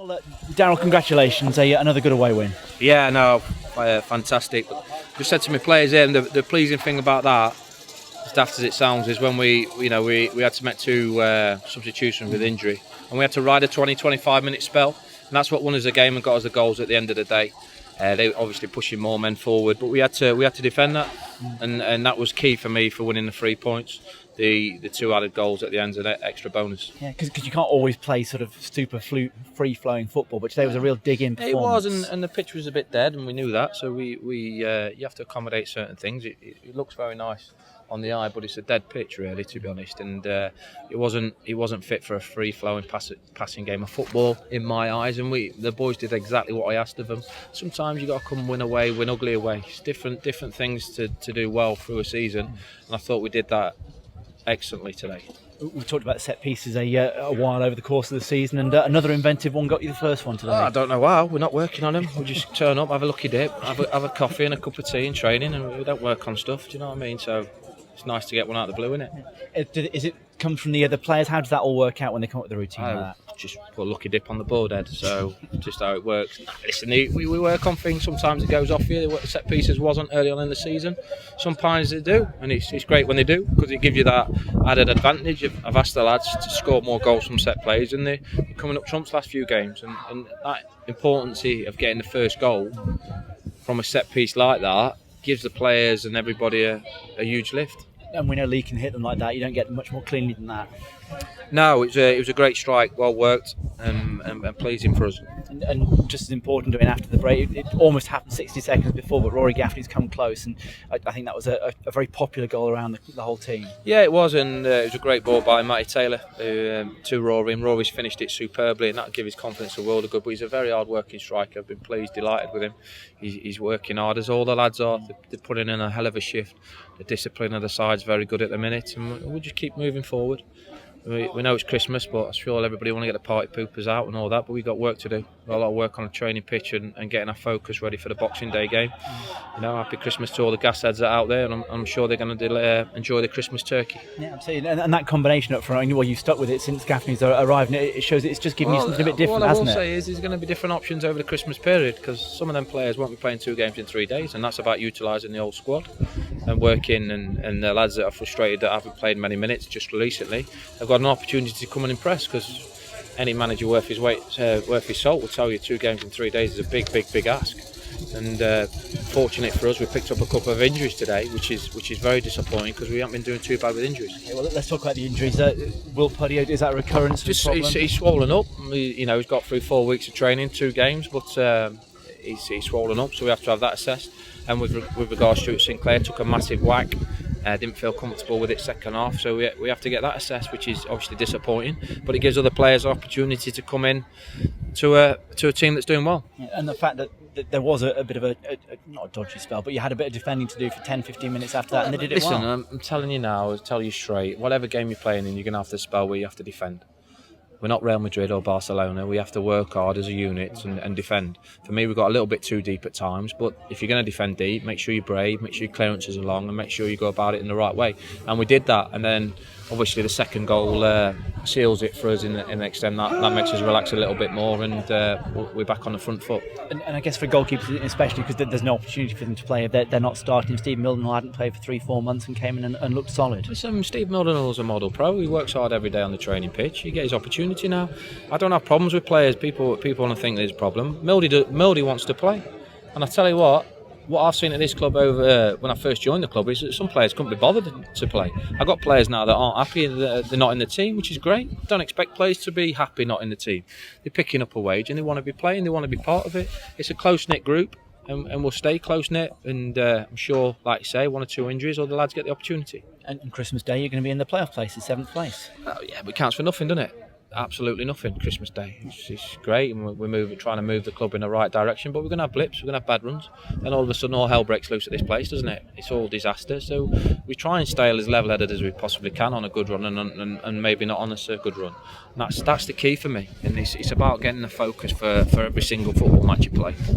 Well, Darrell, congratulations, another good away win. Yeah, no, fantastic. Just said to my players here, and the pleasing thing about that, as daft as it sounds, is when we had to make two substitutions with injury, and we had to ride a 20-25 minute spell, and that's what won us the game and got us the goals at the end of the day. They obviously pushing more men forward, but we had to defend that, and that was key for me for winning the 3 points. The two added goals at the end of that extra bonus. Yeah, because you can't always play sort of super free-flowing football, but today was a real dig-in performance. It was, and the pitch was a bit dead, and we knew that. So you have to accommodate certain things. It looks very nice on the eye, but it's a dead pitch, really, to be honest. And it wasn't fit for a free-flowing passing game of football in my eyes. And the boys did exactly what I asked of them. Sometimes you got to come win away, win ugly away. It's different things to do well through a season, and I thought we did that excellently today. We talked about set pieces a while over the course of the season, and another inventive one got you the first one today. I don't know how. We're not working on them. We just turn up, have a lucky dip, have a coffee and a cup of tea in training, and we don't work on stuff. Do you know what I mean? So it's nice to get one out of the blue, isn't it? Is it come from the other players? How does that all work out when they come up with the routine like that? Just put a lucky dip on the board, Ed. So just how it works. Listen, we work on things. Sometimes it goes off you. Set pieces wasn't early on in the season. Sometimes they do, and it's great when they do, because it gives you that added advantage. I've asked the lads to score more goals from set plays, and they're coming up trumps last few games. And that importance of getting the first goal from a set piece like that gives the players and everybody a huge lift. And we know Lee can hit them like that. You don't get much more cleanly than that. No, it was a great strike, well worked, and pleasing for us. And just as important, after the break, it almost happened 60 seconds before, but Rory Gaffney's come close, and I think that was a very popular goal around the whole team. Yeah, it was, and it was a great ball by Matty Taylor to Rory, and Rory's finished it superbly, and that'll give his confidence a world of good. But he's a very hard-working striker. I've been pleased, delighted with him. He's working hard, as all the lads are. They're putting in a hell of a shift. The discipline of the side's very good at the minute, and we'll just keep moving forward. We know it's Christmas, but I'm sure everybody want to get the party poopers out and all that, but we've got work to do. We've got a lot of work on the training pitch and getting our focus ready for the Boxing Day game. Happy Christmas to all the gas heads that are out there, and I'm sure they're going to enjoy the Christmas turkey. Yeah, absolutely. And that combination up front, well, you've stuck with it since Gaffney's arrived, and it shows it's just giving you something a bit different, hasn't it? What I will say is there's going to be different options over the Christmas period, because some of them players won't be playing 2 games in 3 days, and that's about utilising the old squad and working, and the lads that are frustrated that haven't played many minutes just recently have got an opportunity to come and impress, because any manager worth his salt will tell you 2 games in 3 days is a big ask. And fortunate for us, we picked up a couple of injuries today, which is very disappointing, because we haven't been doing too bad with injuries. Okay, well, let's talk about the injuries. Will Puddy, is that a recurrence? He's swollen up. He's got through 4 weeks of training, 2 games, but he's swollen up, so we have to have that assessed. And with regards to Sinclair, took a massive whack. Didn't feel comfortable with it second half, so we have to get that assessed, which is obviously disappointing. But it gives other players an opportunity to come in to a team that's doing well. Yeah, and the fact that there was a bit of a not a dodgy spell, but you had a bit of defending to do for 10-15 minutes after that, and they did it well. Listen, I'm telling you now, I'll tell you straight, whatever game you're playing in, you're going to have to spell where you have to defend. We're not Real Madrid or Barcelona. We have to work hard as a unit and defend. For me, we got a little bit too deep at times, but if you're going to defend deep, make sure you're brave, make sure your clearances are long, and make sure you go about it in the right way. And we did that, and then obviously the second goal seals it for us in the extent that makes us relax a little bit more, and we're back on the front foot. And I guess for goalkeepers especially, because there's no opportunity for them to play if they're not starting. Steve Mildenhall hadn't played for 3-4 months and came in and looked solid. Listen, Steve Mildenhall's a model pro. He works hard every day on the training pitch. He gets his opportunity now. I don't have problems with players. People want to think there's a problem. Mildy wants to play, and I tell you what I've seen at this club over when I first joined the club is that some players couldn't be bothered to play. I've got players now that aren't happy that they're not in the team, which is great. Don't expect players to be happy not in the team. They're picking up a wage and they want to be playing, they want to be part of it. It's a close-knit group, and we'll stay close-knit, and I'm sure, like you say, 1 or 2 injuries, or the lads get the opportunity. And on Christmas Day, you're going to be in the playoff places, 7th place. Oh, yeah, but it counts for nothing, doesn't it? Absolutely nothing. Christmas Day, it's great, and we're trying to move the club in the right direction, but we're going to have blips, we're going to have bad runs, and all of a sudden all hell breaks loose at this place, doesn't it? It's all disaster. So we try and stay as level-headed as we possibly can on a good run, and maybe not on a good run. And that's the key for me, and it's about getting the focus for every single football match you play.